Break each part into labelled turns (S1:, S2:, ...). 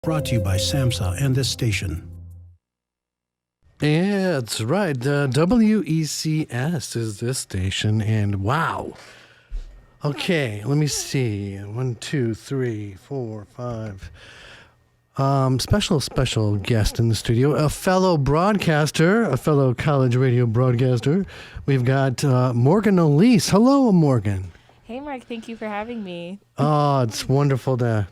S1: Brought to you by SAMHSA and this station.
S2: Yeah, that's right. WECS is this station, and wow. Okay, let me see. 1, 2, 3, 4, 5. Special guest in the studio, a fellow broadcaster, a fellow college radio broadcaster. We've got Morgan Alyse. Hello, Morgan.
S3: Hey, Mark. Thank you for having me.
S2: Oh, it's wonderful to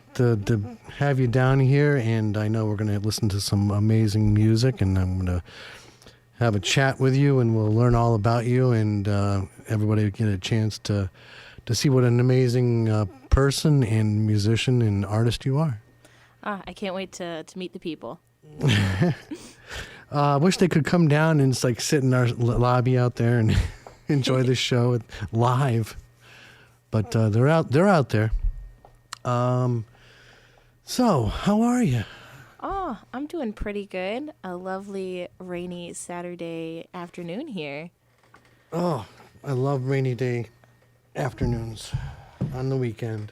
S2: have you down here, and I know we're going to listen to some amazing music, and I'm going to have a chat with you, and we'll learn all about you, and everybody will get a chance to see what an amazing person and musician and artist you are.
S3: I can't wait to meet the people.
S2: I wish they could come down and just like sit in our lobby out there and enjoy the show live. But they're out there. So, how are you?
S3: Oh, I'm doing pretty good. A lovely rainy Saturday afternoon here.
S2: Oh, I love rainy day afternoons on the weekend.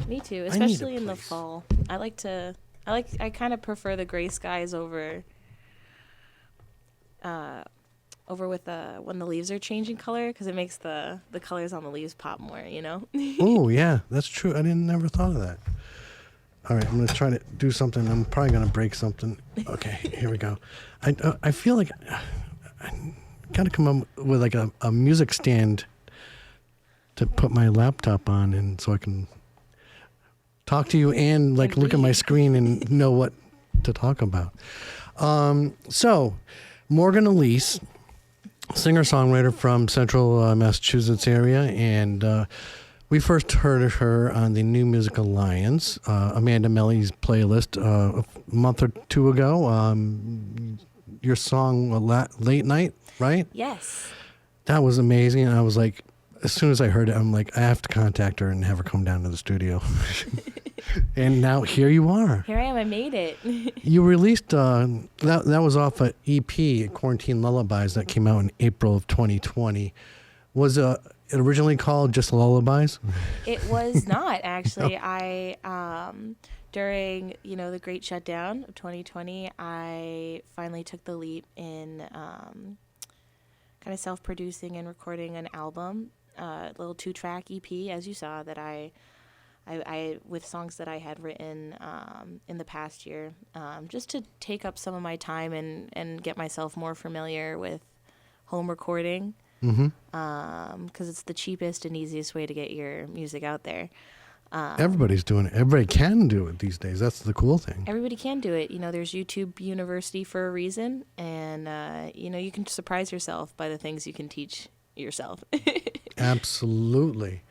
S3: Me too, especially in the fall. I kind of prefer the gray skies over with when the leaves are changing color, because it makes the colors on the leaves pop more, you know?
S2: Oh, yeah, that's true. I never thought of that. All right, I'm going to try to do something. I'm probably going to break something. Okay, here we go. I feel like I got to come up with like a music stand to put my laptop on, and so I can talk to you and like look at my screen and know what to talk about. So, Morgan Alyse, singer-songwriter from Central Massachusetts area, and we first heard her on the New Music Alliance, Amanda Melly's playlist a month or two ago. Your song Late Night, right?
S3: Yes.
S2: That was amazing. And I was like, as soon as I heard it, I'm like, I have to contact her and have her come down to the studio. And now here you are.
S3: Here I am. I made it.
S2: You released, that was off an EP, Quarantine Lullabies, that came out in April of 2020. Was it originally called just Lullabies?
S3: It was not, actually.
S2: No.
S3: I, during, the great shutdown of 2020, I finally took the leap in kind of self-producing and recording an album, a little 2-track EP, as you saw, that I with songs that I had written in the past year, just to take up some of my time and get myself more familiar with home recording. Because it's the cheapest and easiest way to get your music out there.
S2: Everybody's doing it. Everybody can do it these days. That's the cool thing.
S3: Everybody can do it. There's YouTube University for a reason, and you can surprise yourself by the things you can teach yourself.
S2: Absolutely.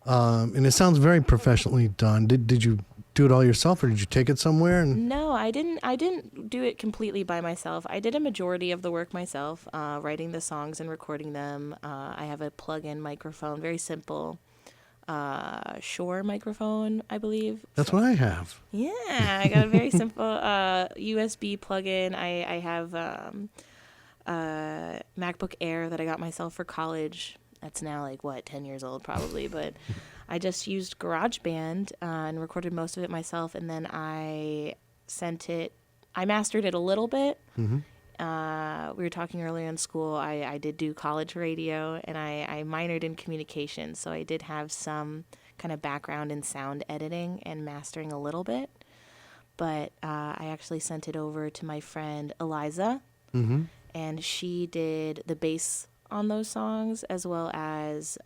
S2: And it sounds very professionally done. Did you do it all yourself, or did you take it somewhere?
S3: No, I didn't do it completely by myself. I did a majority of the work myself, writing the songs and recording them. I have a plug-in microphone, very simple, Shure microphone, I believe.
S2: That's what I have.
S3: Yeah, I got a very simple USB plug-in. I have a MacBook Air that I got myself for college. That's now 10 years old probably, but I just used GarageBand and recorded most of it myself, and then I mastered it a little bit. Mm-hmm. We were talking earlier in school, I did do college radio, and I minored in communications, so I did have some kind of background in sound editing and mastering a little bit, but I actually sent it over to my friend Alyse, mm-hmm. and she did the bass on those songs, as well as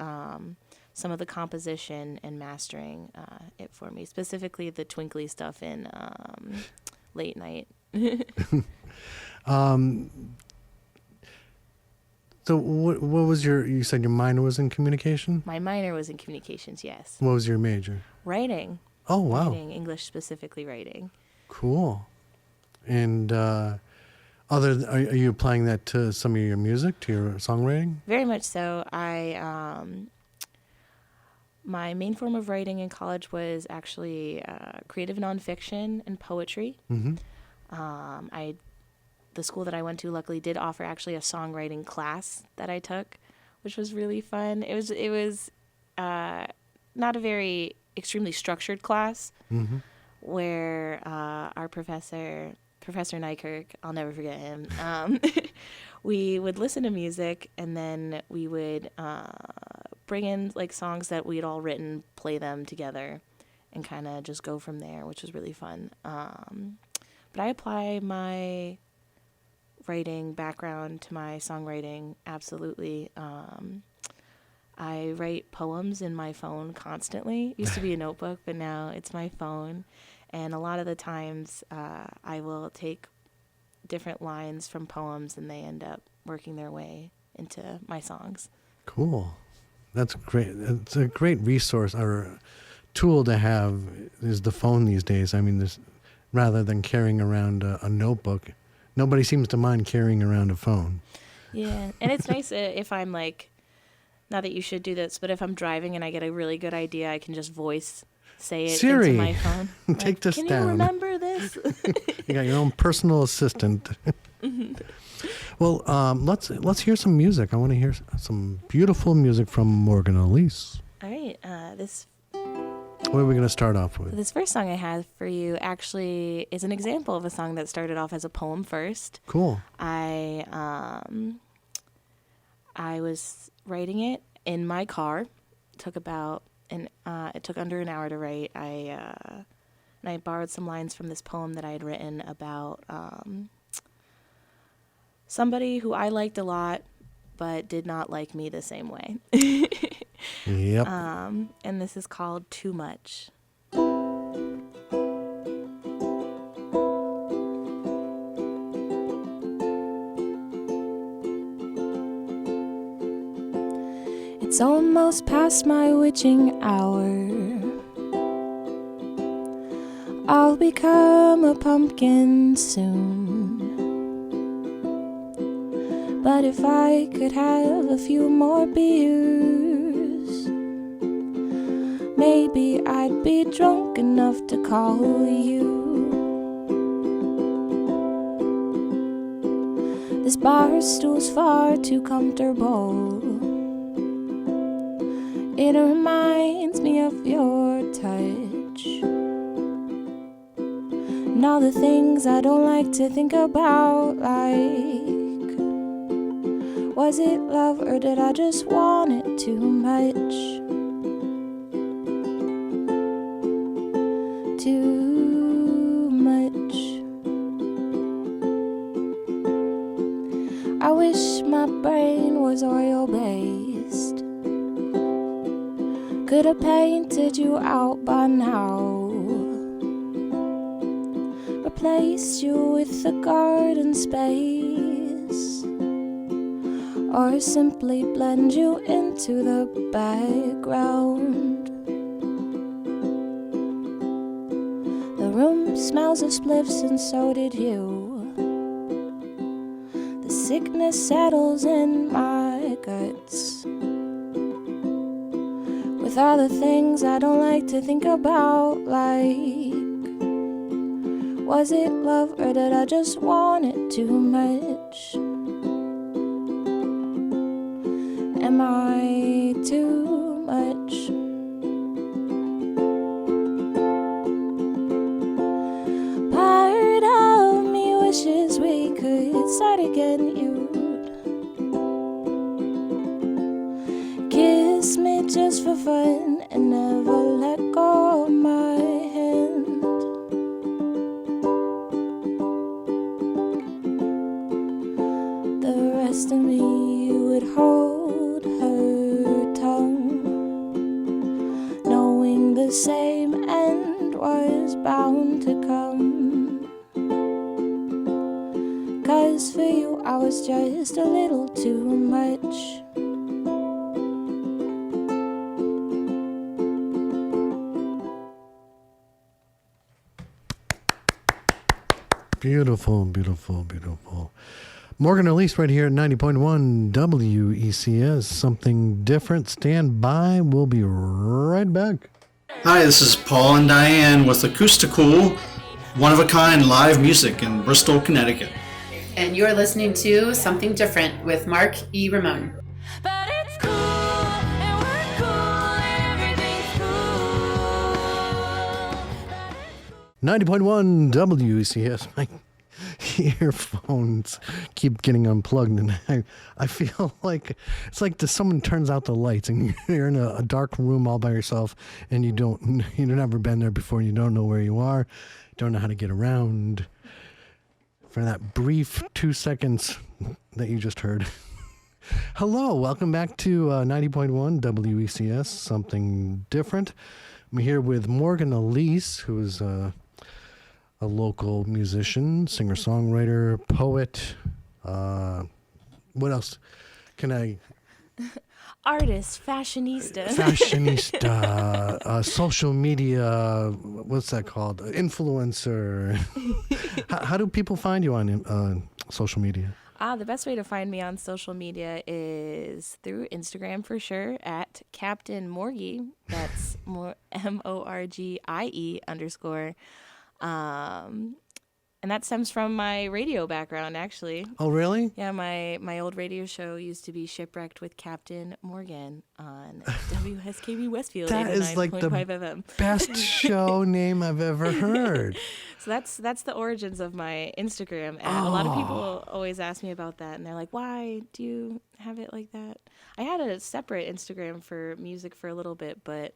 S3: some of the composition and mastering it for me, specifically the twinkly stuff in Late Night.
S2: So what was you said your minor was in communication?
S3: My minor was in communications, yes.
S2: What was your major?
S3: Writing.
S2: Oh, wow.
S3: Writing, English specifically writing.
S2: Cool. And are you applying that to some of your music, to your songwriting?
S3: Very much so. My main form of writing in college was actually creative nonfiction and poetry. Mm-hmm. The school that I went to luckily did offer actually a songwriting class that I took, which was really fun. It was not a very extremely structured class, mm-hmm. where our Professor Nykirk, I'll never forget him, we would listen to music, and then we would bring in like songs that we'd all written, play them together, and kind of just go from there, which was really fun. But I apply my writing background to my songwriting, absolutely. I write poems in my phone constantly. It used to be a notebook, but now it's my phone. And a lot of the times I will take different lines from poems, and they end up working their way into my songs.
S2: Cool. That's great. It's a great resource or tool to have is the phone these days. I mean, rather than carrying around a notebook, nobody seems to mind carrying around a phone.
S3: Yeah, and it's nice if I'm like, not that you should do this, but if I'm driving and I get a really good idea, I can just say it
S2: Siri,
S3: into my phone.
S2: take
S3: like,
S2: this
S3: can
S2: down.
S3: You remember this?
S2: You got your own personal assistant. Well, let's hear some music. I want to hear some beautiful music from Morgan Alyse.
S3: All right,
S2: What are we going to start off with?
S3: this first song I have for you actually is an example of a song that started off as a poem first.
S2: Cool.
S3: I was writing it in my car. It took under an hour to write. And I borrowed some lines from this poem that I had written about somebody who I liked a lot, but did not like me the same way.
S2: Yep.
S3: And this is called Too Much. It's almost past my witching hour. I'll become a pumpkin soon. But if I could have a few more beers, maybe I'd be drunk enough to call you. This bar stool's far too comfortable. It reminds me of your touch and all the things I don't like to think about, like, was it love or did I just want it too much? Too much. I wish my brain was oil-based. Could have painted you out by now, replaced you with a garden space, or simply blend you into the background. The room smells of spliffs and so did you. The sickness settles in my guts, with all the things I don't like to think about, like, was it love or did I just want it too much? Am I too much? Part of me wishes we could start again. You'd kiss me just for fun and never let go of my hand. The rest of me would hold her tongue, knowing the same end was bound to come. 'Cause for you I was just a little too much.
S2: Beautiful, beautiful, beautiful. Morgan Alyse right here at 90.1 WECS. Something different. Stand by. We'll be right back.
S4: Hi, this is Paul and Diane with Acousticool, one-of-a-kind live music in Bristol, Connecticut.
S5: And you're listening to Something Different with Mark E. Ramone.
S6: But it's cool, and we're cool, and everything's cool.
S2: 90.1 WECS. My earphones keep getting unplugged, and I feel like it's like someone turns out the lights, and you're in a dark room all by yourself, and you've never been there before, and you don't know where you are, don't know how to get around. For that brief 2 seconds that you just heard. Hello, welcome back to 90.1 WECS, something different. I'm here with Morgan Alyse, who is a local musician, singer-songwriter, poet. What else can I...
S3: Artist, fashionista.
S2: Social media, what's that called? Influencer. How do people find you on social media?
S3: The best way to find me on social media is through Instagram for sure at Captain Morgie. That's MORGIE_. And that stems from my radio background, actually.
S2: Oh, really?
S3: Yeah, my old radio show used to be Shipwrecked with Captain Morgan on WSKB Westfield.
S2: That is like the
S3: FM.
S2: best show name I've ever heard.
S3: So that's the origins of my Instagram. And a lot of people always ask me about that, and they're like, "Why do you have it like that?" I had a separate Instagram for music for a little bit, but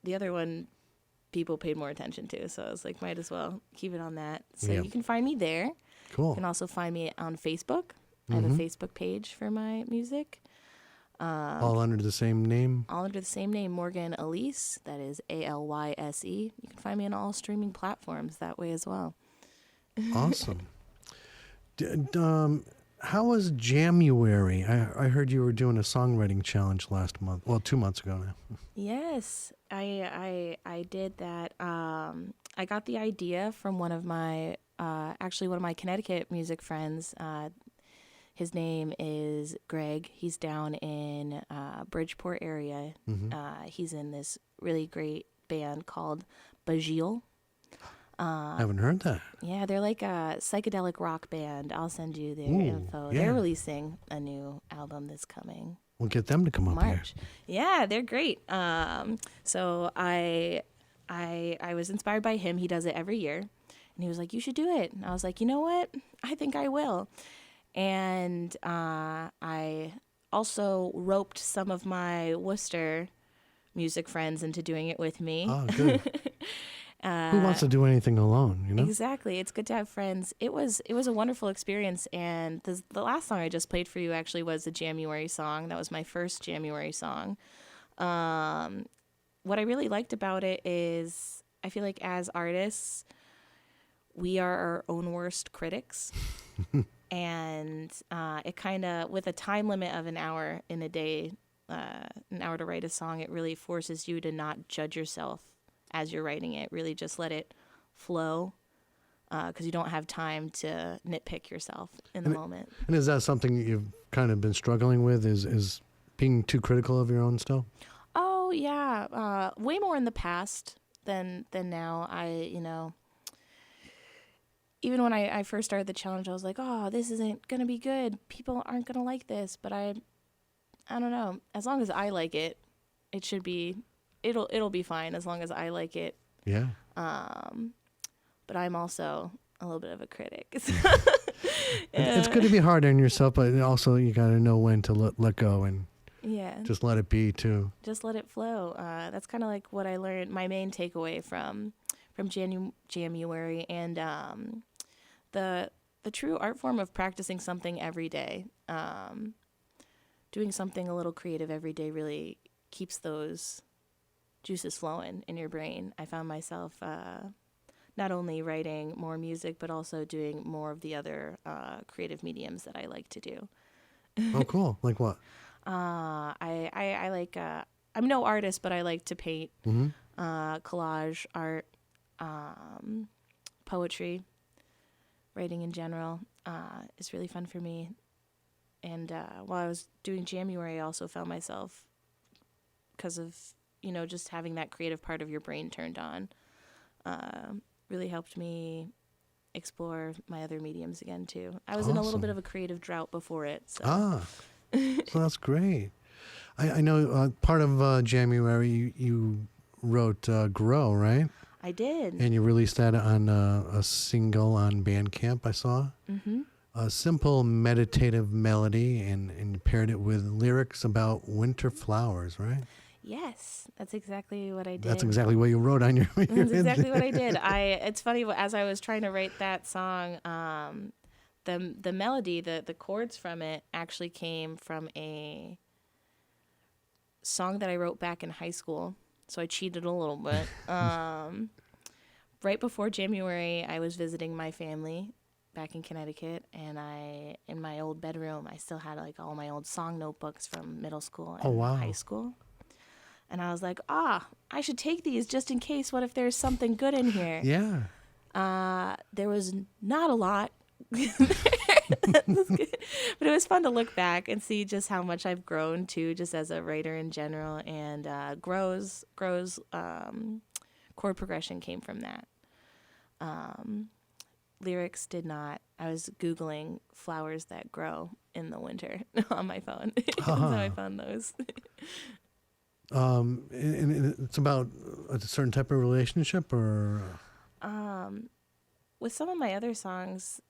S3: the other one people paid more attention to, so I was like, might as well keep it on that. So you can find me there.
S2: Cool.
S3: You can also find me on Facebook. I have a Facebook page for my music.
S2: All under the same name?
S3: All under the same name, Morgan Alyse. That is ALYSE. You can find me on all streaming platforms that way as well.
S2: Awesome. How was January? I heard you were doing a songwriting challenge last month. Well, 2 months ago now.
S3: Yes, I did that. I got the idea from one of my Connecticut music friends. His name is Greg. He's down in Bridgeport area. He's in this really great band called Bajil.
S2: I haven't heard that.
S3: Yeah, they're like a psychedelic rock band. I'll send you their info.
S2: Yeah.
S3: They're releasing a new album this coming
S2: We'll get them to come up here.
S3: March. Yeah, they're great. So I was inspired by him. He does it every year, and he was like, "You should do it." And I was like, "You know what? I think I will." And I also roped some of my Worcester music friends into doing it with me.
S2: Oh, good. Who wants to do anything alone, you know?
S3: Exactly. It's good to have friends. It was a wonderful experience, and the last song I just played for you actually was a January song. That was my first January song. What I really liked about it is I feel like as artists, we are our own worst critics. And it kind of, with a time limit of an hour in a day, an hour to write a song, it really forces you to not judge yourself as you're writing it. Really just let it flow, because you don't have time to nitpick yourself in the moment.
S2: And is that something you've kind of been struggling with, is being too critical of your own stuff?
S3: Oh, yeah. Way more in the past than now. Even when I first started the challenge, I was like, oh, this isn't going to be good. People aren't going to like this. But I don't know. As long as I like it, it should be, it'll be fine as long as I like it.
S2: Yeah.
S3: But I'm also a little bit of a critic.
S2: It's good to be hard on yourself, but also you got to know when to let go and just let it be too.
S3: Just let it flow. That's kind of like what I learned. My main takeaway from January, and the true art form of practicing something every day, doing something a little creative every day really keeps those juices flowing in your brain. I found myself not only writing more music, but also doing more of the other creative mediums that I like to do.
S2: Oh, cool. Like what?
S3: I like, I'm no artist, but I like to paint, collage art, poetry, writing in general is really fun for me. And while I was doing January, I also found myself, because of, just having that creative part of your brain turned on, really helped me explore my other mediums again, too. I was in a little bit of a creative drought before it. So.
S2: So that's great. I know part of January you wrote Grow, right?
S3: I did.
S2: And you released that on a single on Bandcamp, I saw. Mm-hmm. A simple meditative melody, and you paired it with lyrics about winter flowers, right?
S3: Yes, that's exactly what I did.
S2: That's exactly what you wrote on your.
S3: That's exactly what I did. It's funny, as I was trying to write that song, the melody, the chords from it actually came from a song that I wrote back in high school. So I cheated a little bit. Right before January, I was visiting my family back in Connecticut, and in my old bedroom, I still had like all my old song notebooks from middle school and high school. And I was like, I should take these just in case. What if there's something good in here?
S2: Yeah.
S3: There was not a lot. But it was fun to look back and see just how much I've grown too, just as a writer in general. And Grows chord progression came from that. Lyrics did not. I was Googling flowers that grow in the winter on my phone. So I found those.
S2: And it's about a certain type of relationship, or
S3: with some of my other songs,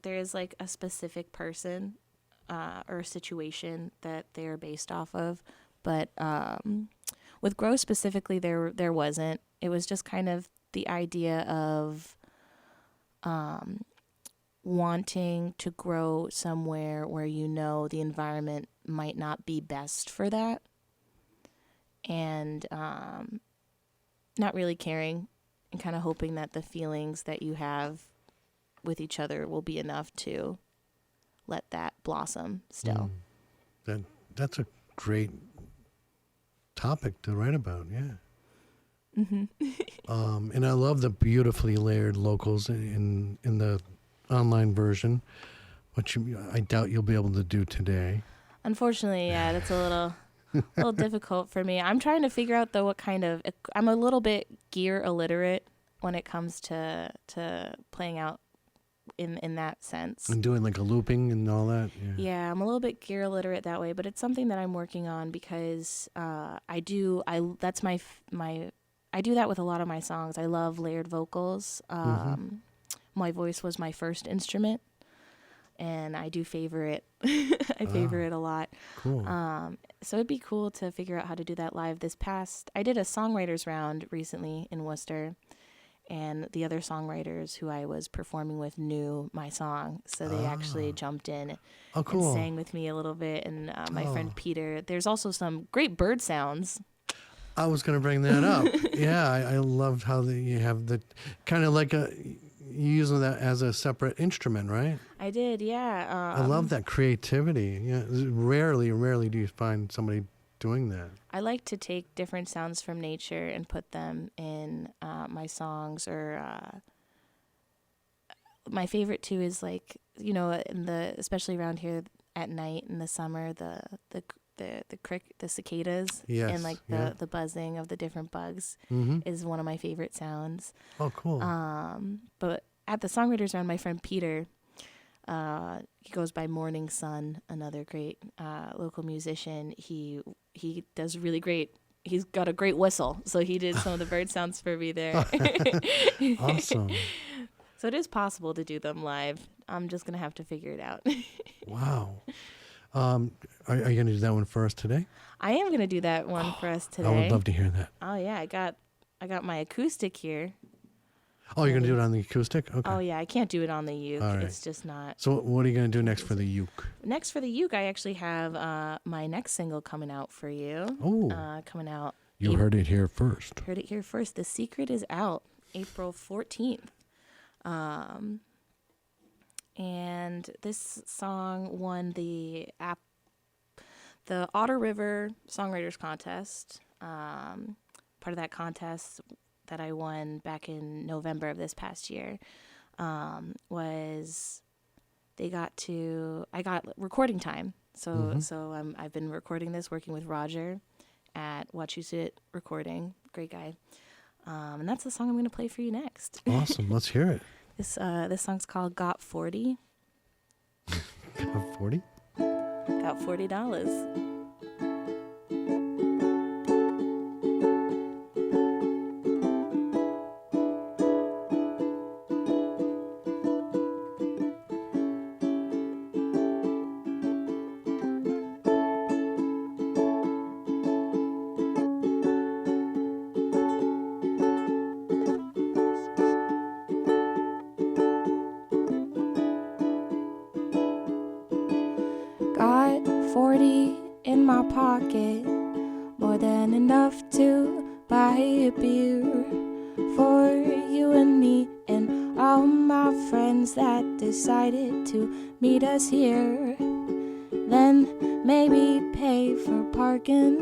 S3: there is like a specific person or a situation that they're based off of. But with Grow specifically, there wasn't. It was just kind of the idea of wanting to grow somewhere where you know the environment might not be best for that. And not really caring and kind of hoping that the feelings that you have with each other will be enough to let that blossom still.
S2: That's a great topic to write about, yeah. Mm-hmm. And I love the beautifully layered locals in the online version, which I doubt you'll be able to do today.
S3: Unfortunately, yeah, that's a little difficult for me. I'm trying to figure out though I'm a little bit gear illiterate when it comes to playing out in that sense.
S2: And doing like a looping and all that.
S3: Yeah, I'm a little bit gear illiterate that way, but it's something that I'm working on because I do that with a lot of my songs. I love layered vocals. My voice was my first instrument, and I do favor it. I favor it a lot.
S2: Cool.
S3: So it'd be cool to figure out how to do that live. I did a songwriters round recently in Worcester, and the other songwriters who I was performing with knew my song, so they actually jumped in and sang with me a little bit. And my friend Peter, there's also some great bird sounds.
S2: I was going to bring that up. Yeah, I loved how you have the kind of like you use that as a separate instrument, right?
S3: I did, yeah.
S2: I love that creativity. Yeah, rarely do you find somebody doing that.
S3: I like to take different sounds from nature and put them in my songs. Or my favorite too is like, especially around here at night in the summer, the cicadas,
S2: yes,
S3: and like the buzzing of the different bugs is one of my favorite sounds.
S2: Oh, cool.
S3: But at the songwriters round, my friend Peter, he goes by Morning Sun, another great local musician. He does really great. He's got a great whistle, so he did some of the bird sounds for me there.
S2: Awesome.
S3: So it is possible to do them live. I'm just gonna have to figure it out.
S2: Wow. Are you going to do that one for us today?
S3: I am going to do that one for us today.
S2: I would love to hear that.
S3: Oh yeah, I got my acoustic here.
S2: Oh, you're going to do it on the acoustic? Okay.
S3: Oh yeah, I can't do it on the uke.
S2: All right.
S3: It's just not.
S2: So what are you going to do next for the uke?
S3: Next for the uke, I actually have my next single coming out for you.
S2: Oh.
S3: Coming out.
S2: You heard it here first.
S3: Heard it here first. The Secret is out April 14th. And this song won the Otter River Songwriters Contest. Part of that contest that I won back in November of this past year was I got recording time. So I've been recording this, working with Roger at Wachusett Recording, great guy. And that's the song I'm going to play for you next.
S2: Awesome, let's hear it.
S3: This song's called Got 40.
S2: Got 40?
S3: Got $40.
S7: pocket, more than enough to buy a beer for you and me and all my friends that decided to meet us here. Then maybe pay for parking,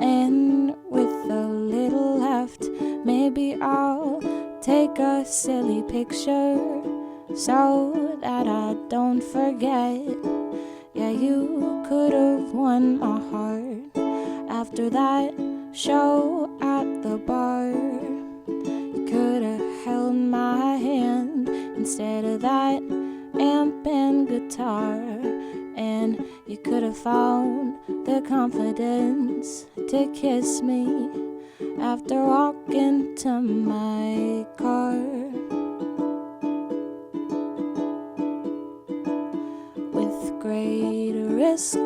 S7: and with a little left, maybe I'll take a silly picture so that I don't forget. Yeah, you could have won my heart after that show at the bar. You could have held my hand instead of that amp and guitar, and you could have found the confidence to kiss me after walking to my car. With great risk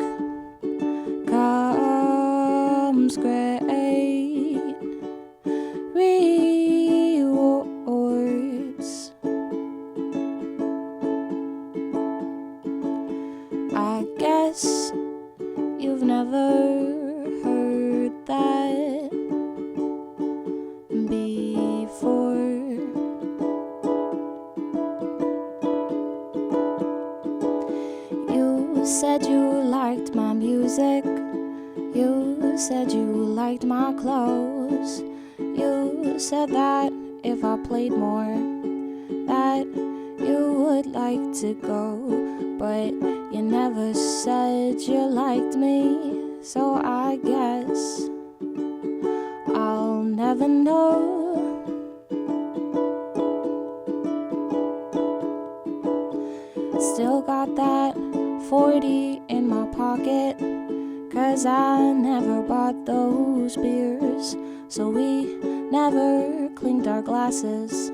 S7: comes great rewards. I guess you've never heard that before. You said you liked my music. You said you liked my clothes. You said that if I played more, that you would like to go. But you never said you liked me, so I guess I'll never know. Still got that 40 in my pocket, 'cause I never bought those beers. So we never clinked our glasses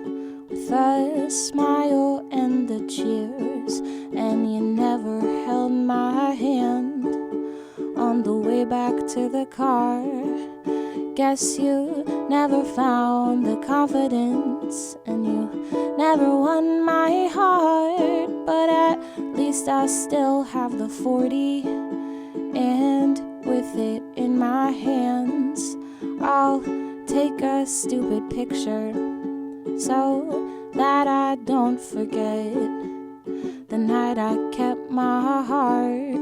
S7: with a smile and a cheers. And you never held my hand on the way back to the car. Guess you never found the confidence, and you never won my heart. But at least I still have the 40, and with it in my hands, I'll take a stupid picture so that I don't forget the night I kept my heart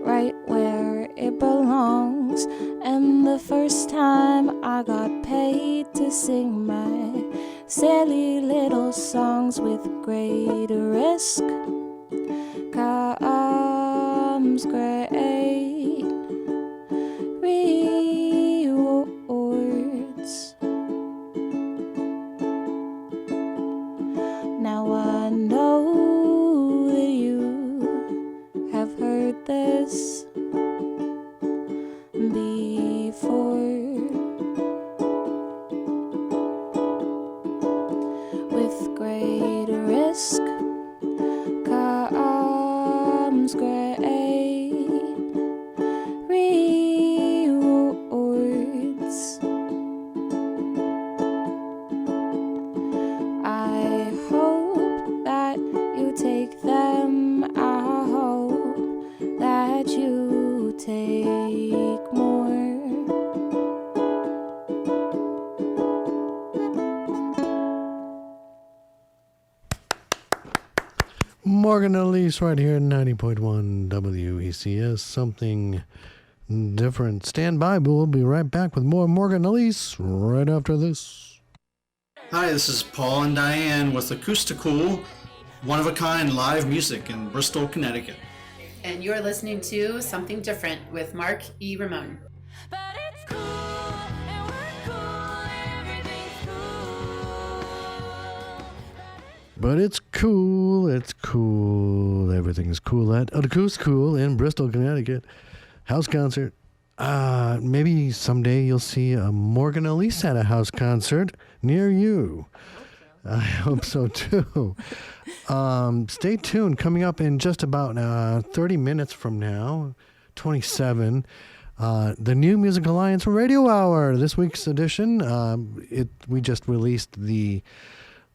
S7: right where it belongs, and the first time I got paid to sing my silly little songs. With great risk comes great rewards. Now I know that you have heard this before. With great risk comes great rewards. I hope that you take them. I hope that you take more.
S2: Morgan and Alyse right here at 90.1 WECS. Something different. Stand by, but we'll be right back with more Morgan and Alyse right after this.
S4: Hi, this is Paul and Diane with Acousticool, one-of-a-kind live music in Bristol, Connecticut.
S5: And you're listening to Something Different with Mark E. Ramone.
S6: But it's cool, and we're cool, and everything's cool.
S2: But it's cool, everything's cool at Acousticool in Bristol, Connecticut. House concert. Maybe someday you'll see a Morgan and Alyse at a house concert near you. I hope so too. Stay tuned. Coming up in just about 30 minutes from now, 27, the New Music Alliance Radio Hour. This week's edition, we just released the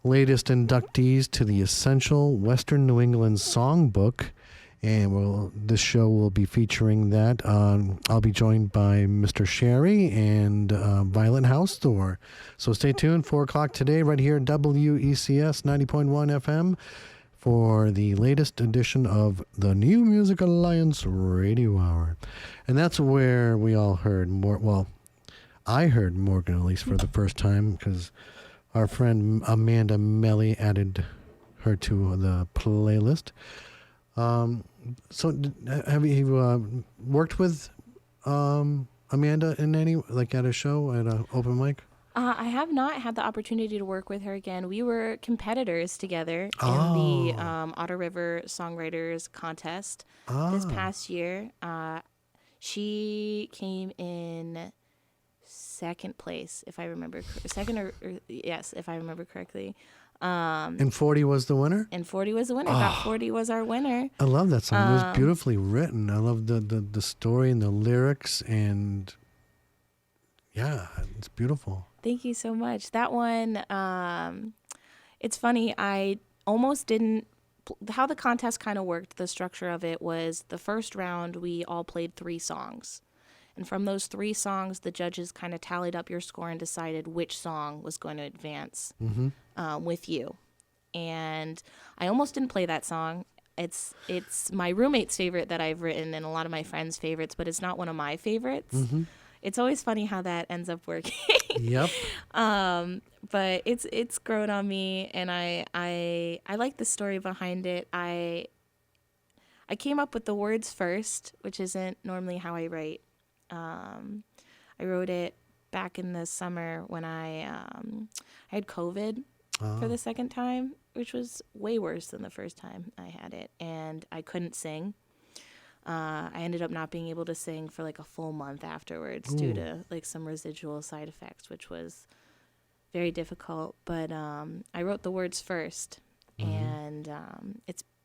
S2: latest inductees to the Essential Western New England Songbook, And this show will be featuring that. I'll be joined by Mr. Sherry and Violet House Store. So stay tuned, 4 o'clock today, right here at WECS 90.1 FM for the latest edition of the New Music Alliance Radio Hour. And that's where we all heard I heard Morgan Alyse for the first time because our friend Amanda Melly added her to the playlist. So have you worked with Amanda in any, like at a show, at an open mic?
S3: I have not had the opportunity to work with her again. We were competitors together in the Otter River Songwriters Contest this past year. She came in second place, if I remember. Yes, if I remember correctly.
S2: And 40 was the winner?
S3: And 40 was the winner. Got 40 was our winner.
S2: I love that song. It was beautifully written. I love the story and the lyrics, and yeah, it's beautiful.
S3: Thank you so much. That one, it's funny. I almost didn't. How the contest kind of worked, the structure of it was the first round, we all played 3 songs. And from those 3 songs, the judges kind of tallied up your score and decided which song was going to advance with you. And I almost didn't play that song. It's my roommate's favorite that I've written and a lot of my friends' favorites, but it's not one of my favorites. It's always funny how that ends up working.
S2: Yep.
S3: But it's grown on me, and I like the story behind it. I came up with the words first, which isn't normally how I write. I wrote it back in the summer when I had COVID for the second time, which was way worse than the first time I had it, and I couldn't sing. I ended up not being able to sing for like a full month afterwards due to like some residual side effects, which was very difficult. But I wrote the words first, and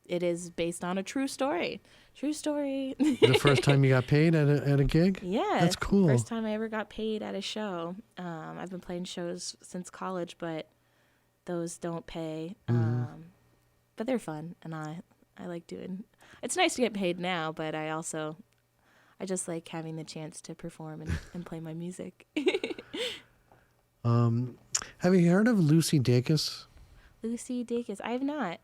S3: it is based on a true story. True story.
S2: The first time you got paid at a gig?
S3: Yeah.
S2: That's cool.
S3: First time I ever got paid at a show. I've been playing shows since college, but those don't pay. But they're fun, and I like doing. It's nice to get paid now, but I just like having the chance to perform and play my music.
S2: Have you heard of Lucy Dacus?
S3: Lucy Dacus. I have not.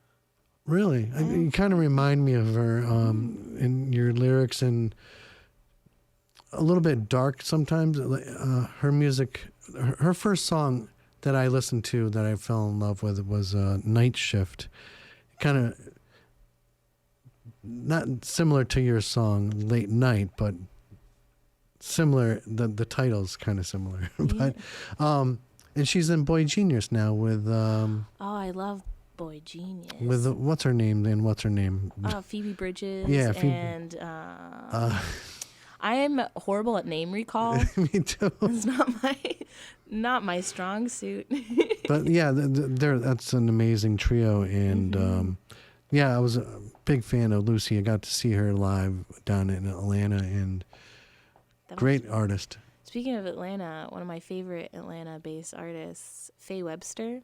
S2: Really? You kind of remind me of her in your lyrics, and a little bit dark sometimes. Her music, her first song that I listened to that I fell in love with was Night Shift. Kind of not similar to your song Late Night, but similar. The title's kind of similar. But and she's in Boy Genius now with
S3: I love Boy Genius.
S2: With what's her name?
S3: Phoebe Bridges.
S2: Yeah, Phoebe.
S3: And I am horrible at name recall.
S2: Me too.
S3: It's not my strong suit.
S2: But yeah, that's an amazing trio, and yeah, I was a big fan of Lucy. I got to see her live down in Atlanta, and great artist.
S3: Speaking of Atlanta, one of my favorite Atlanta-based artists, Faye Webster.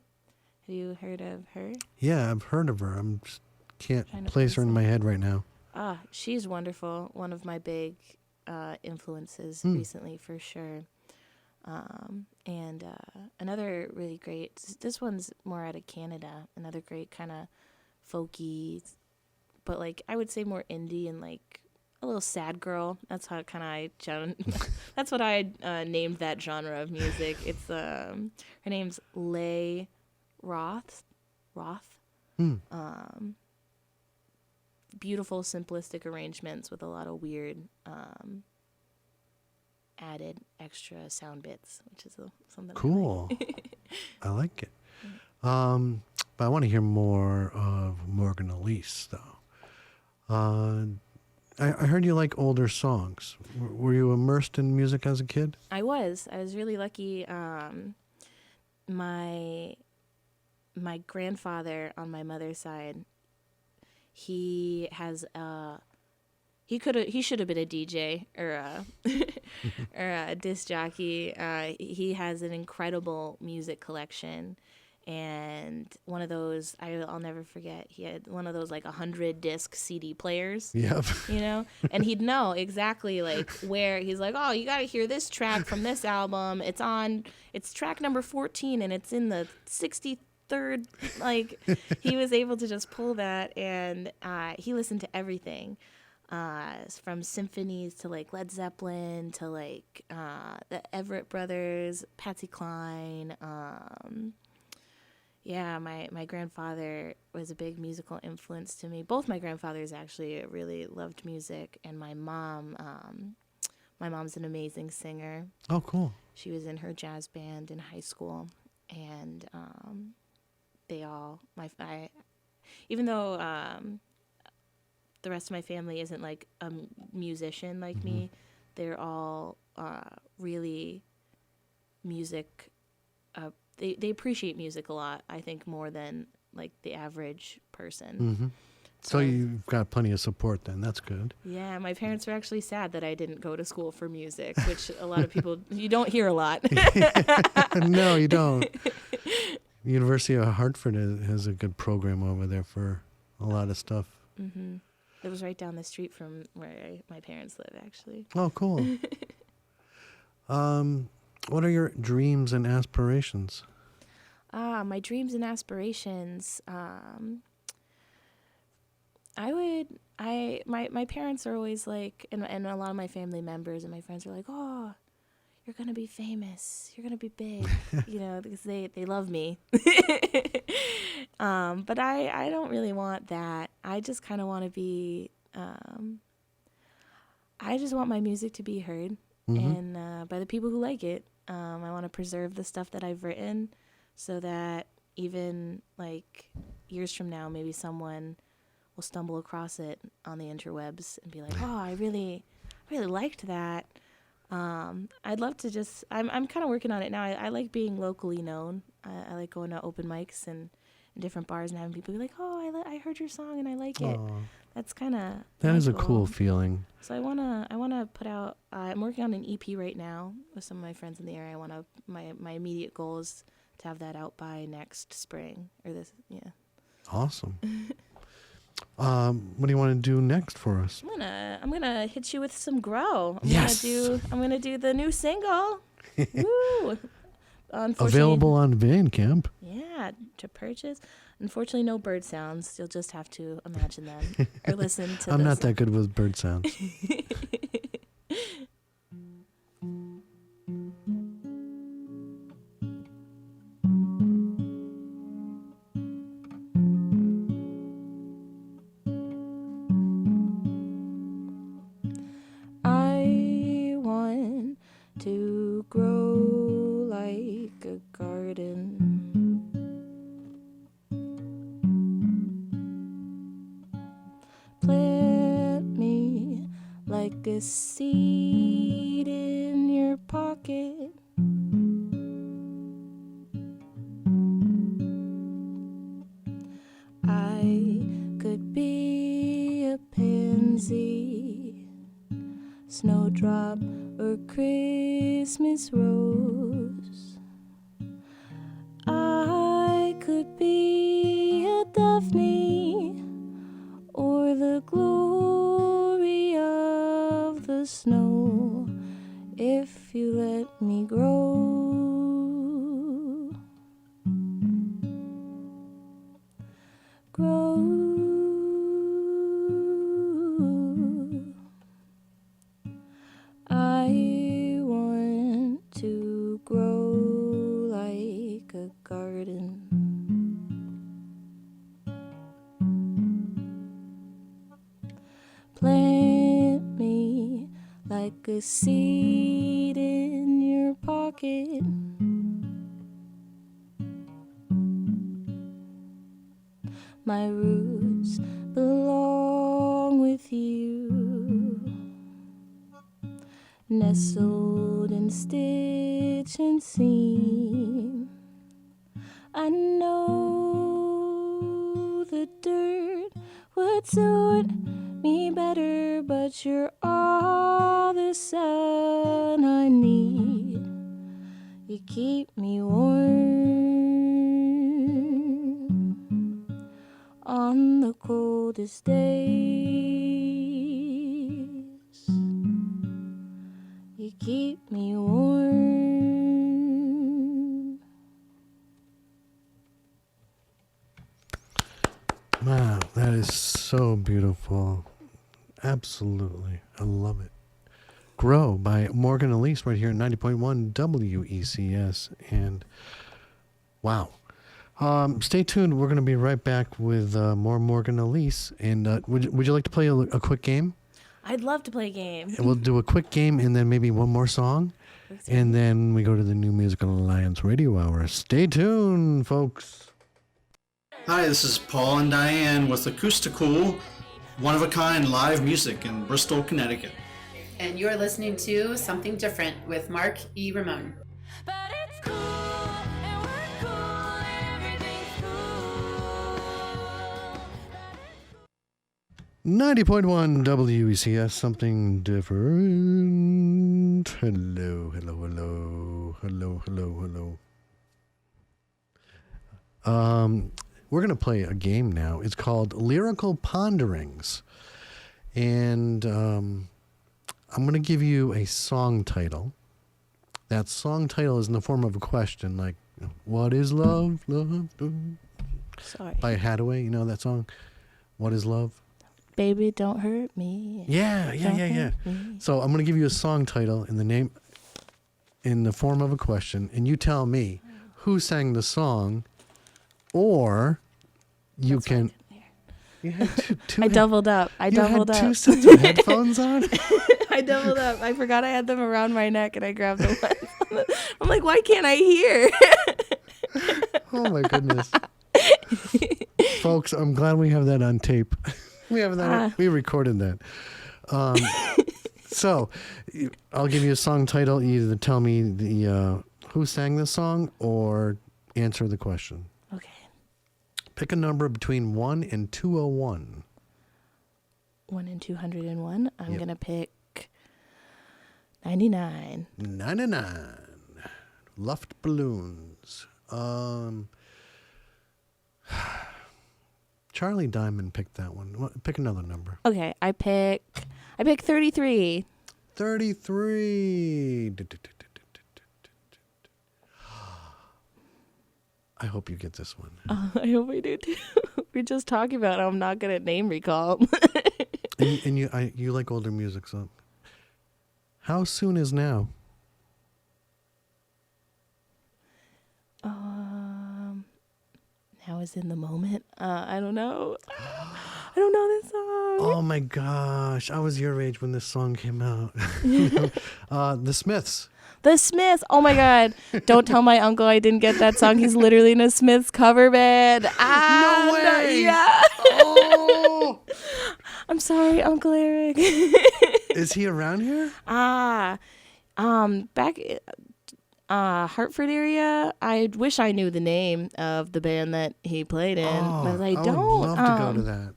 S3: Have you heard of her?
S2: Yeah, I've heard of her. I just can't place her in my head right now.
S3: She's wonderful. One of my big influences recently, for sure. And another really great, this one's more out of Canada, another great kind of folky, but like I would say more indie and like a little sad girl. That's how that's what I named that genre of music. It's her name's Leigh Roth. Beautiful, simplistic arrangements with a lot of weird added extra sound bits, which is something
S2: cool. I like it. But I want to hear more of Morgan Alyse, though. I heard you like older songs. Were you immersed in music as a kid?
S3: I was really lucky. My grandfather on my mother's side, he should have been a DJ or a disc jockey. He has an incredible music collection, and one of those, I'll never forget, he had one of those like 100 disc CD players.
S2: Yep.
S3: You know, and he'd know exactly like where he's like, oh, you got to hear this track from this album. It's track number 14 and it's in the 63rd. Like, he was able to just pull that, and he listened to everything. From symphonies to like Led Zeppelin to like the Everett Brothers, Patsy Cline. Yeah, my grandfather was a big musical influence to me. Both my grandfathers actually really loved music, and my mom's an amazing singer.
S2: Oh, cool.
S3: She was in her jazz band in high school, and even though the rest of my family isn't like a musician like me, they're all really music. They appreciate music a lot, I think, more than like the average person.
S2: Mm-hmm. So you've got plenty of support then. That's good.
S3: Yeah, my parents were actually sad that I didn't go to school for music, which a lot of people, you don't hear a lot.
S2: No, you don't. University of Hartford has a good program over there for a lot of stuff.
S3: Mm-hmm. It was right down the street from where my parents live, actually.
S2: Oh, cool. What are your dreams and aspirations?
S3: My dreams and aspirations. My parents are always like, and a lot of my family members and my friends are like, oh, you're going to be famous. You're going to be big, because they love me. But I don't really want that. I just kind of want to be, I just want my music to be heard and by the people who like it. I want to preserve the stuff that I've written so that even like years from now, maybe someone will stumble across it on the interwebs and be like, oh, I really liked that. I'd love to just, I'm kind of working on it now. I like being locally known. I like going to open mics and different bars and having people be like, oh, I heard your song and I like it.
S2: Aww.
S3: That's kind of
S2: That is a cool feeling.
S3: So I wanna put out. I'm working on an EP right now with some of my friends in the area. My immediate goal is to have that out by next spring or this. Yeah.
S2: Awesome. What do you want to do next for us?
S3: I'm gonna hit you with some Grow.
S2: Yes.
S3: I'm gonna do the new single. Woo!
S2: Available on Bandcamp.
S3: Yeah, to purchase. Unfortunately, no bird sounds. You'll just have to imagine them or listen to
S2: I'm
S3: this.
S2: not that good with bird sounds.
S7: I want to grow like a garden. Plant me like a seed in your pocket. I could be a pansy, snowdrop, or Christmas rose. I could be a Daphne, or the glory of the snow, if you let me grow. Grow. I want to grow like a garden. Plant me like a seed in your pocket. My roots belong with you, nestled in stitch and seam. I know the dirt would suit me better, but you're all the sun I need. You keep me warm. coldest days. You keep me warm.
S2: Wow, that is so beautiful. Absolutely. I love it. Grow by Morgan Alyse right here at 90.1 WECS. And wow. Stay tuned. We're going to be right back with more Morgan Alyse. And would you like to play a quick game?
S3: I'd love to play a game.
S2: And we'll do a quick game and then maybe one more song. And then we go to the New Musical Alliance Radio Hour. Stay tuned, folks.
S4: Hi, this is Paul and Diane with Acousticool, one-of-a-kind live music in Bristol, Connecticut.
S5: And you're listening to Something Different with Mark E. Ramone.
S6: But it's cool, and we're cool, and everything's cool.
S2: 90.1 WECS, something different. Hello, hello, hello, hello, hello, hello. We're going to play a game now. It's called Lyrical Ponderings. And I'm going to give you a song title. That song title is in the form of a question, like, what is love? Love?
S3: Sorry.
S2: By Hathaway, you know that song? What is love?
S3: Baby, don't hurt me.
S2: Yeah. So I'm going to give you a song title in the form of a question, and you tell me who sang the song, or you
S3: That's
S2: can.
S3: right there.
S2: You had two
S3: I doubled up. I doubled
S2: you had
S3: up.
S2: two sets of headphones on?
S3: I doubled up. I forgot I had them around my neck, and I grabbed the ones. I'm like, why can't I hear?
S2: Oh my goodness. Folks, I'm glad we have that on tape. We have that. We recorded that. So I'll give you a song title. You either tell me the who sang the song or answer the question.
S3: Okay.
S2: Pick a number between 1 and 201.
S3: 1 and 201. I'm
S2: Yep.
S3: going to pick 99.
S2: 99. Luft balloons. Charlie Diamond picked that one. Pick another number.
S3: Okay, I pick 33.
S2: 33. I hope you get this one.
S3: I hope we do too. We're just talking about how I'm not good at name recall.
S2: And you like older music, so how soon is now?
S3: Now is in the moment. I don't know. I don't know this song.
S2: Oh my gosh, I was your age when this song came out. The Smiths.
S3: The Smiths. Oh my God. Don't tell my uncle I didn't get that song. He's literally in a Smiths cover band.
S2: No way.
S3: Yeah.
S2: Oh,
S3: I'm sorry, Uncle Eric.
S2: is he around here?
S3: Back Hartford area. I wish I knew the name of the band that he played in, but I don't.
S2: would love to go to that.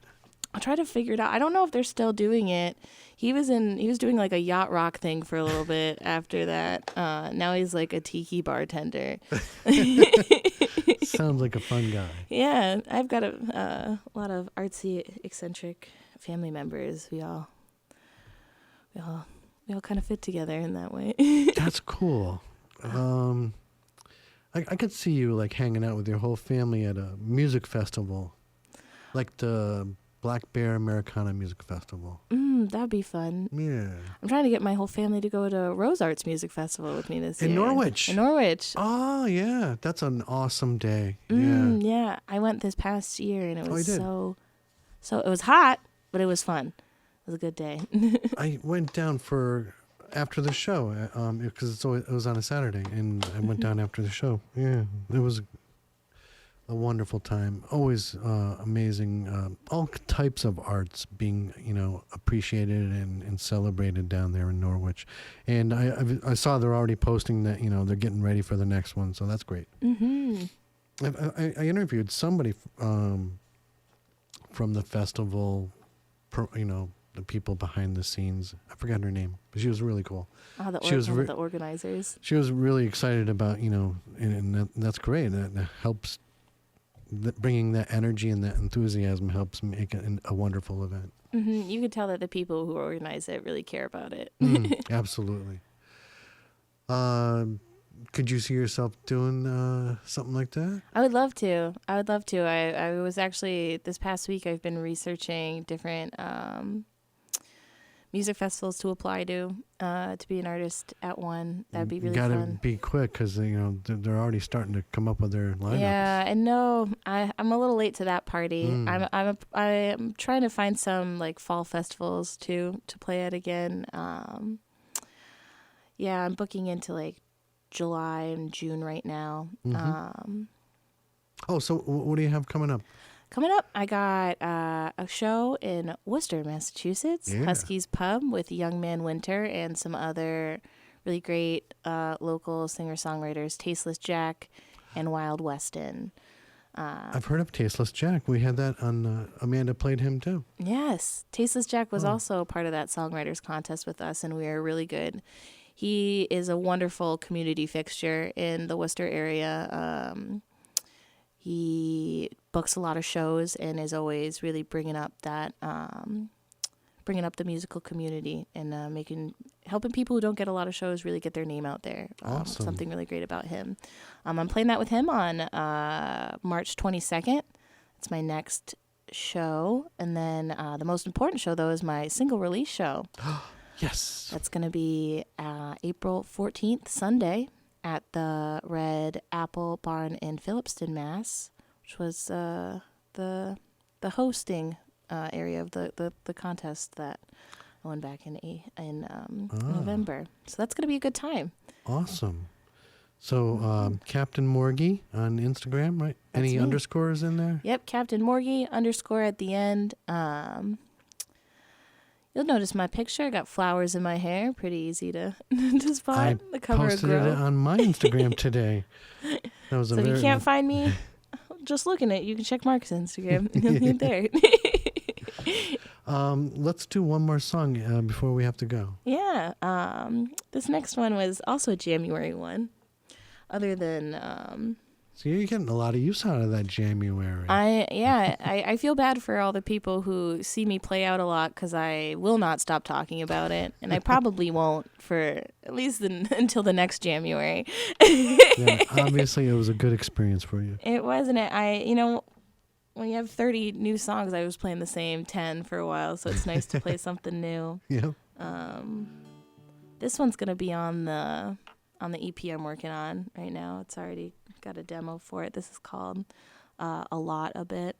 S3: I'll try to figure it out. I don't know if they're still doing it. He was doing like a yacht rock thing for a little bit after that. Now he's like a tiki bartender.
S2: Sounds like a fun guy.
S3: Yeah, I've got a lot of artsy, eccentric family members. We all kind of fit together in that way.
S2: That's cool. I could see you like hanging out with your whole family at a music festival, like the Black Bear Americana Music Festival.
S3: That'd be fun.
S2: Yeah.
S3: I'm trying to get my whole family to go to Rose Arts Music Festival with me this year.
S2: In Norwich.
S3: In Norwich.
S2: Oh yeah, that's an awesome day.
S3: Yeah, I went this past year and it was
S2: you did?
S3: so it was hot, but it was fun. It was a good day.
S2: I went down for after the show because it was on a Saturday, and I went down after the show. Yeah, it was a wonderful time. Always amazing. All types of arts being appreciated and celebrated down there in Norwich. And I saw they're already posting that they're getting ready for the next one, so that's great.
S3: Mm-hmm.
S2: I interviewed somebody from the festival, the people behind the scenes. I forgot her name, but she was really cool.
S3: The organizers.
S2: She was really excited about, and that's great. That helps bringing that energy and that enthusiasm helps make it a wonderful event.
S3: You can tell that the people who organize it really care about it.
S2: Absolutely. Could you see yourself doing something like that?
S3: I would love to. I was actually, this past week, I've been researching different music festivals to apply to be an artist at one. That'd be really
S2: fun. You
S3: fun.
S2: gotta be quick because they're already starting to come up with their lineups.
S3: Yeah, and no, I'm a little late to that party. I'm trying to find some like fall festivals to play at again. Yeah, I'm booking into like July and June right now.
S2: So what do you have coming up?
S3: Coming up, I got a show in Worcester, Massachusetts,
S2: Yeah.
S3: Husky's Pub with Young Man Winter and some other really great local singer-songwriters, Tasteless Jack and Wild Weston.
S2: I've heard of Tasteless Jack. We had that on, Amanda played him too.
S3: Yes, Tasteless Jack was also part of that songwriters contest with us, and we were really good. He is a wonderful community fixture in the Worcester area. He books a lot of shows and is always really bringing up that, bringing up the musical community and helping people who don't get a lot of shows really get their name out there.
S2: Awesome.
S3: Something really great about him. I'm playing that with him on March 22nd. It's my next show, and then the most important show though is my single release show.
S2: Yes.
S3: That's going to be April 14th, Sunday, at the Red Apple Barn in Phillipston, Mass., which was the hosting area of the contest that I won back in November. So that's going to be a good time.
S2: Awesome. So Captain Morgie on Instagram, right?
S3: That's
S2: Any
S3: me.
S2: underscores in there?
S3: Yep, Captain Morgie _ at the end. You'll notice my picture. I got flowers in my hair. Pretty easy to spot.
S2: I
S3: The cover of
S2: posted
S3: Grow.
S2: it on my Instagram today. That was
S3: So if you can't find me, just look in it. You can check Mark's Instagram. He'll be there.
S2: Let's do one more song before we have to go.
S3: Yeah. This next one was also a January one. Other than
S2: So you're getting a lot of use out of that January.
S3: I feel bad for all the people who see me play out a lot because I will not stop talking about it, and I probably won't for at least until the next January.
S2: Yeah, obviously it was a good experience for you.
S3: It wasn't it. When you have 30 new songs, I was playing the same 10 for a while, so it's nice to play something new.
S2: Yeah.
S3: This one's gonna be on the EP I'm working on right now. It's already got a demo for it. This is called A Lot a Bit.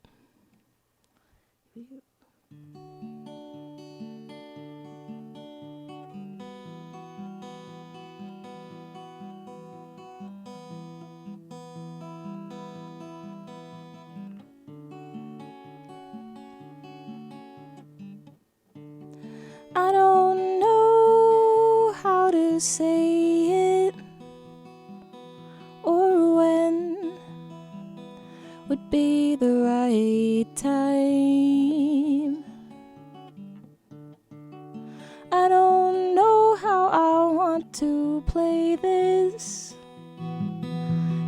S3: I don't know how to say it or when would be the right time. I don't know how I want to play this.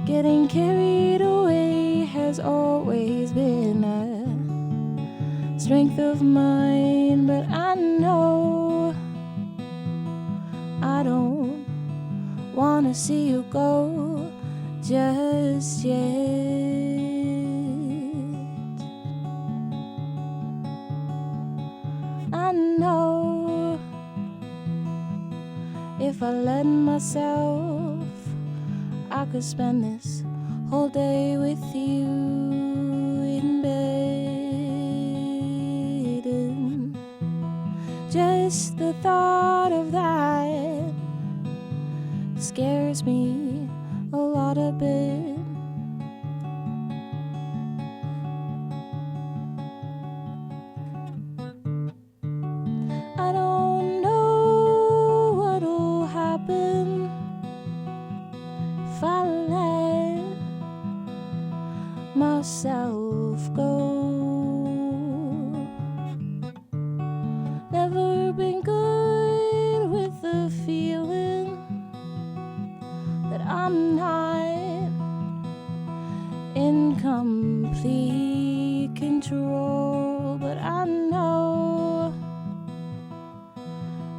S3: Getting carried away has always been a strength of mine, but I know I don't wanna see you go just yet. I know if I let myself, I could spend this whole day with you in bed, and just the thought of that scares me a lot a bit. I don't know what'll happen if I let myself go. Never been good with the feeling that I'm not in
S7: complete control, but I know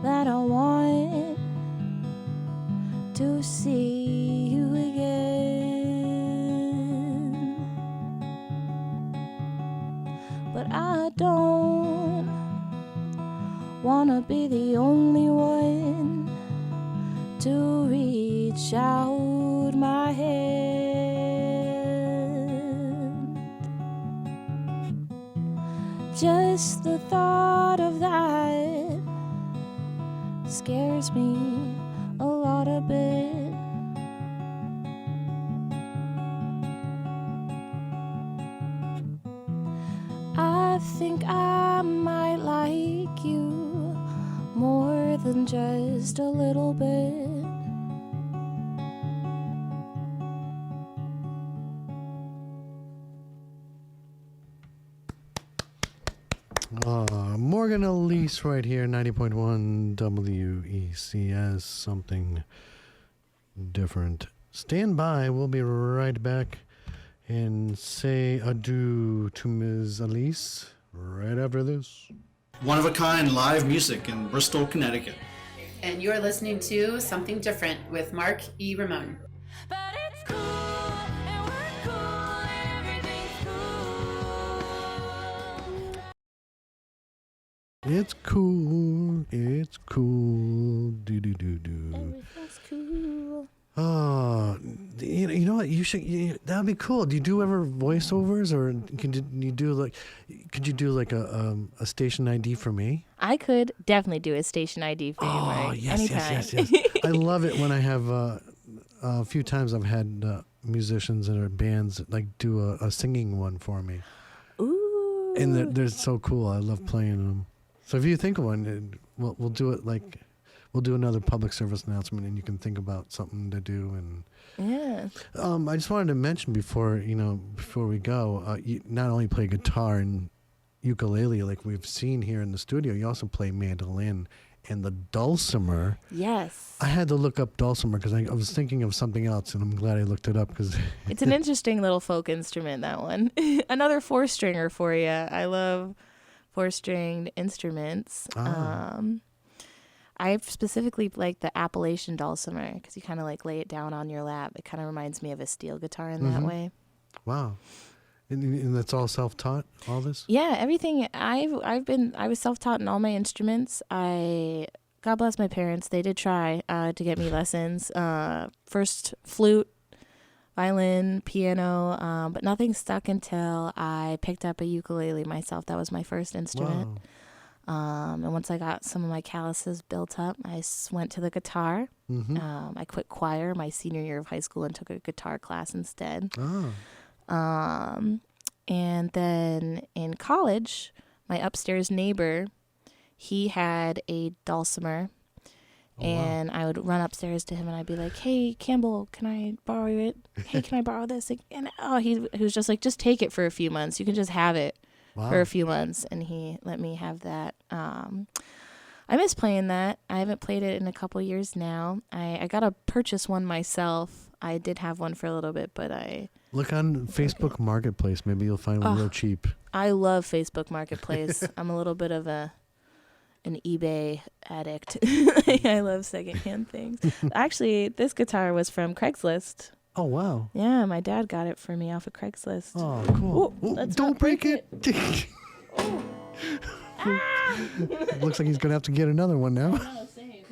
S7: that I want to see you again, but I don't wanna be the only one to reach out my hand. Just the thought of that scares me a lot a bit. I think I might like you more than just a little bit.
S2: Morgan Alyse right here, 90.1 WECS, something different. Stand by. We'll be right back and say adieu to Ms. Alyse right after this.
S4: One of a kind live music in Bristol, Connecticut.
S5: And you're listening to Something Different with Mark E. Ramone.
S6: But it's cool, and we're cool, everything's cool.
S2: It's cool. It's cool. Do do do do.
S3: Everything's cool.
S2: Oh, you know what? That would be cool. Do you do ever voiceovers, or could you do like a station ID for me?
S3: I could definitely do a station ID for you,
S2: Oh,
S3: Mark.
S2: yes,
S3: Anytime.
S2: yes. I love it when I have a few times I've had musicians and bands like do a singing one for me,
S3: Ooh.
S2: and they're so cool. I love playing them. So if you think of one, we'll do it like. We'll do another public service announcement, and you can think about something to do. And
S3: Yeah.
S2: I just wanted to mention before we go, you not only play guitar and ukulele like we've seen here in the studio, you also play mandolin and the dulcimer.
S3: Yes.
S2: I had to look up dulcimer because I was thinking of something else, and I'm glad I looked it up because
S3: It's an interesting little folk instrument, that one. Another four-stringer for you. I love four-stringed instruments. I specifically like the Appalachian dulcimer because you kind of like lay it down on your lap. It kind of reminds me of a steel guitar in that way.
S2: Wow. And that's all self-taught, all this?
S3: Yeah, everything. I was self-taught in all my instruments. God bless my parents. They did try to get me lessons. First flute, violin, piano, but nothing stuck until I picked up a ukulele myself. That was my first instrument.
S2: Wow.
S3: And once I got some of my calluses built up, I went to the guitar. I quit choir my senior year of high school and took a guitar class instead.
S2: Oh.
S3: And then in college, my upstairs neighbor, he had a dulcimer. And I would run upstairs to him and I'd be like, "Hey, Campbell, can I borrow it? Hey, can I borrow this?" And he was just like, "Just take it for a few months. You can just have it."
S2: Wow.
S3: For a few months, and he let me have that. I miss playing that. I haven't played it in a couple years now. I got to purchase one myself. I did have one for a little bit, but I...
S2: Look on Facebook Marketplace. Maybe you'll find one real cheap.
S3: I love Facebook Marketplace. I'm a little bit of an eBay addict. I love secondhand things. Actually, this guitar was from Craigslist.
S2: Oh, wow.
S3: Yeah, my dad got it for me off of Craigslist.
S2: Oh, cool.
S3: Ooh, let's
S2: don't
S3: not
S2: break
S3: break
S2: it. Looks like he's going to have to get another one now.
S3: No, same.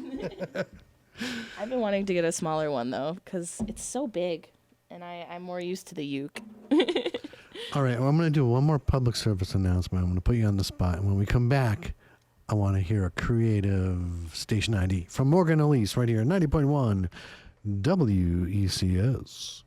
S3: I've been wanting to get a smaller one, though, because it's so big, and I'm more used to the uke.
S2: All right, well, I'm going to do one more public service announcement. I'm going to put you on the spot. And when we come back, I want to hear a creative station ID from Morgan Alyse right here, 90.1 WECS.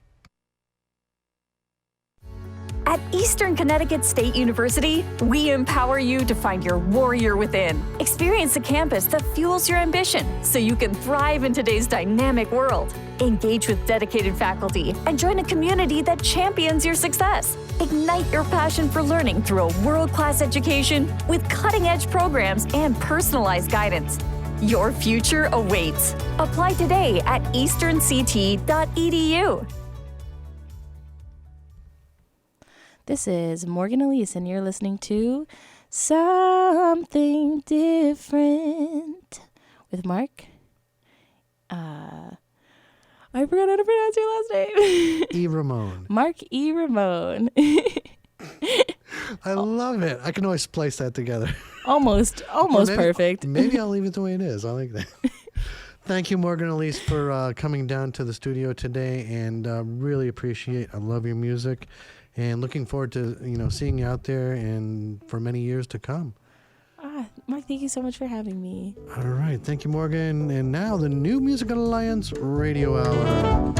S8: At Eastern Connecticut State University, we empower you to find your warrior within. Experience a campus that fuels your ambition so you can thrive in today's dynamic world. Engage with dedicated faculty and join a community that champions your success. Ignite your passion for learning through a world-class education with cutting-edge programs and personalized guidance. Your future awaits. Apply today at easternct.edu.
S3: This is Morgan Alyse, and you're listening to Something Different with Mark. I forgot how to pronounce your last name.
S2: E. Ramone.
S3: Mark E. Ramone.
S2: I love it. I can always splice that together.
S3: Almost
S2: Or maybe-
S3: perfect.
S2: Maybe I'll leave it the way it is. I like that. Thank you, Morgan Alyse, for coming down to the studio today, and really appreciate. I love your music, and looking forward to seeing you out there and for many years to come.
S3: Mark, thank you so much for having me.
S2: All right, thank you, Morgan. And now the New Musical Alliance Radio Hour.